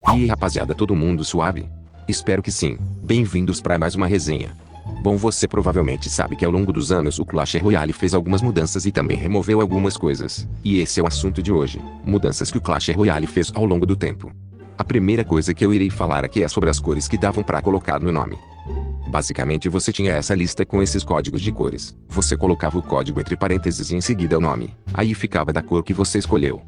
E aí rapaziada, todo mundo suave? Espero que sim. Bem-vindos para mais uma resenha. Bom, você provavelmente sabe que ao longo dos anos o Clash Royale fez algumas mudanças e também removeu algumas coisas. E esse é o assunto de hoje. Mudanças que o Clash Royale fez ao longo do tempo. A primeira coisa que eu irei falar aqui é sobre as cores que davam para colocar no nome. Basicamente você tinha essa lista com esses códigos de cores. Você colocava o código entre parênteses e em seguida o nome. Aí ficava da cor que você escolheu.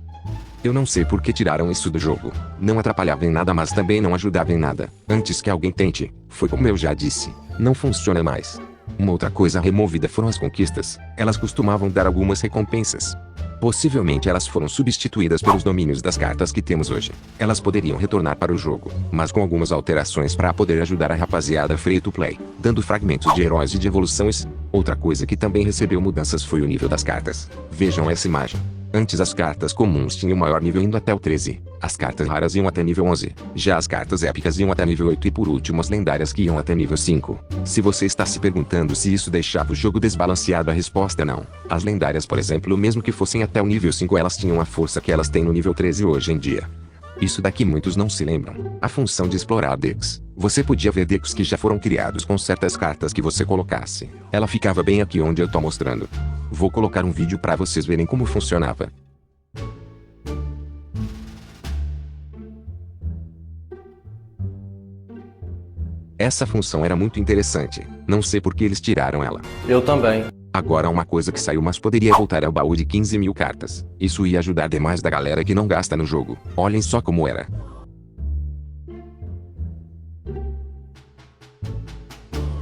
Eu não sei por que tiraram isso do jogo. Não atrapalhava em nada, mas também não ajudava em nada. Antes que alguém tente, foi como eu já disse, não funciona mais. Uma outra coisa removida foram as conquistas. Elas costumavam dar algumas recompensas. Possivelmente elas foram substituídas pelos domínios das cartas que temos hoje. Elas poderiam retornar para o jogo, mas com algumas alterações para poder ajudar a rapaziada free to play, dando fragmentos de heróis e de evoluções. Outra coisa que também recebeu mudanças foi o nível das cartas. Vejam essa imagem. Antes as cartas comuns tinham maior nível indo até o 13, as cartas raras iam até nível 11, já as cartas épicas iam até nível 8 e por último as lendárias que iam até nível 5. Se você está se perguntando se isso deixava o jogo desbalanceado, a resposta é não. As lendárias, por exemplo, mesmo que fossem até o nível 5, elas tinham a força que elas têm no nível 13 hoje em dia. Isso daqui muitos não se lembram. A função de explorar decks. Você podia ver decks que já foram criados com certas cartas que você colocasse. Ela ficava bem aqui onde eu tô mostrando. Vou colocar um vídeo para vocês verem como funcionava. Essa função era muito interessante. Não sei por que eles tiraram ela. Eu também. Agora uma coisa que saiu, mas poderia voltar, é o baú de 15.000 cartas. Isso ia ajudar demais da galera que não gasta no jogo. Olhem só como era.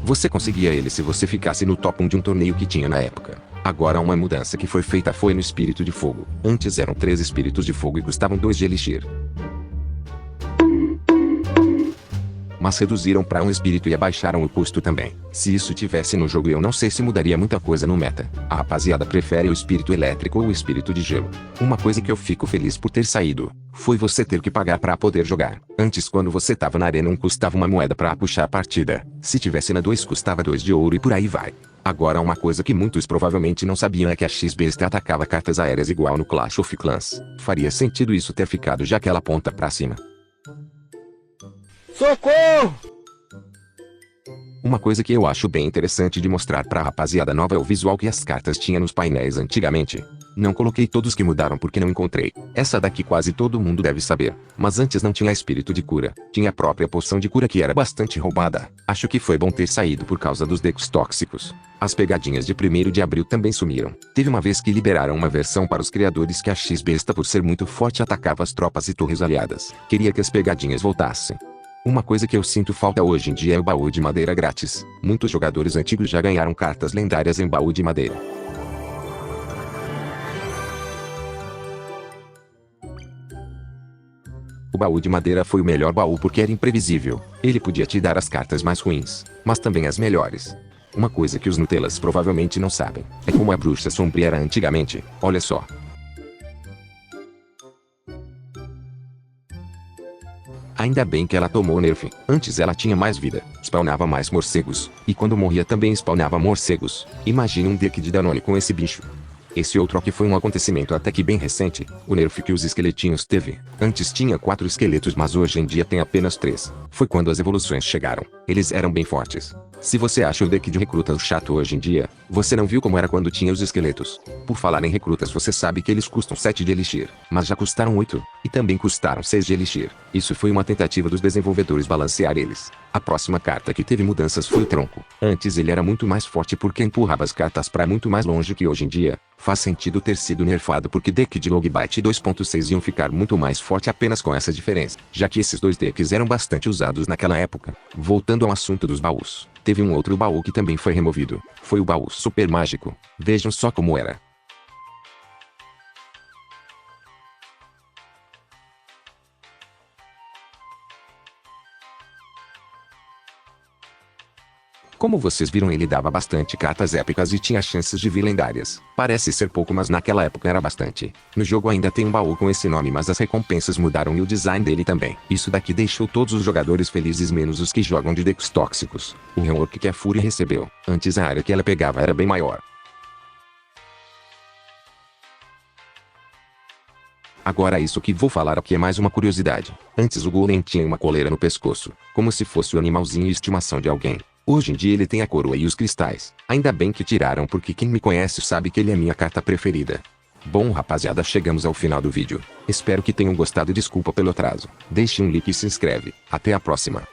Você conseguia ele se você ficasse no top 1 de um torneio que tinha na época. Agora uma mudança que foi feita foi no Espírito de Fogo. Antes eram 3 Espíritos de Fogo e custavam 2 de Elixir. Mas reduziram para 1 espírito e abaixaram o custo também. Se isso tivesse no jogo, eu não sei se mudaria muita coisa no meta. A rapaziada prefere o espírito elétrico ou o espírito de gelo. Uma coisa que eu fico feliz por ter saído, foi você ter que pagar para poder jogar. Antes, quando você tava na arena 1 custava uma moeda para puxar a partida. Se tivesse na 2 custava 2 de ouro e por aí vai. Agora uma coisa que muitos provavelmente não sabiam é que a XBesta atacava cartas aéreas igual no Clash of Clans. Faria sentido isso ter ficado já que ela aponta pra cima. Socorro! Uma coisa que eu acho bem interessante de mostrar pra rapaziada nova é o visual que as cartas tinham nos painéis antigamente. Não coloquei todos que mudaram porque não encontrei. Essa daqui quase todo mundo deve saber. Mas antes não tinha espírito de cura. Tinha a própria poção de cura que era bastante roubada. Acho que foi bom ter saído por causa dos decks tóxicos. As pegadinhas de 1º de abril também sumiram. Teve uma vez que liberaram uma versão para os criadores que a XBesta, por ser muito forte, atacava as tropas e torres aliadas. Queria que as pegadinhas voltassem. Uma coisa que eu sinto falta hoje em dia é o baú de madeira grátis. Muitos jogadores antigos já ganharam cartas lendárias em baú de madeira. O baú de madeira foi o melhor baú porque era imprevisível. Ele podia te dar as cartas mais ruins, mas também as melhores. Uma coisa que os Nutellas provavelmente não sabem, é como a bruxa sombria era antigamente. Olha só. Ainda bem que ela tomou nerf. Antes ela tinha mais vida, spawnava mais morcegos, e quando morria também spawnava morcegos. Imagine um deck de Danone com esse bicho. Esse outro aqui foi um acontecimento até que bem recente, o nerf que os esqueletinhos teve. Antes tinha 4 esqueletos, mas hoje em dia tem apenas 3. Foi quando as evoluções chegaram. Eles eram bem fortes. Se você acha o deck de recrutas chato hoje em dia, você não viu como era quando tinha os esqueletos. Por falar em recrutas, você sabe que eles custam 7 de Elixir, mas já custaram 8, e também custaram 6 de Elixir. Isso foi uma tentativa dos desenvolvedores balancear eles. A próxima carta que teve mudanças foi o tronco. Antes ele era muito mais forte porque empurrava as cartas para muito mais longe que hoje em dia. Faz sentido ter sido nerfado porque deck de Logbyte 2.6 iam ficar muito mais forte apenas com essa diferença, já que esses dois decks eram bastante usados naquela época. Voltando ao assunto dos baús, teve um outro baú que também foi removido. Foi o baú super mágico. Vejam só como era. Como vocês viram, ele dava bastante cartas épicas e tinha chances de vir lendárias. Parece ser pouco, mas naquela época era bastante. No jogo ainda tem um baú com esse nome, mas as recompensas mudaram e o design dele também. Isso daqui deixou todos os jogadores felizes, menos os que jogam de decks tóxicos. O rework que a Fúria recebeu. Antes a área que ela pegava era bem maior. Agora isso que vou falar aqui é mais uma curiosidade. Antes o Golem tinha uma coleira no pescoço, como se fosse o animalzinho de estimação de alguém. Hoje em dia ele tem a coroa e os cristais. Ainda bem que tiraram porque quem me conhece sabe que ele é minha carta preferida. Bom rapaziada, chegamos ao final do vídeo. Espero que tenham gostado e desculpa pelo atraso. Deixe um like e se inscreve. Até a próxima.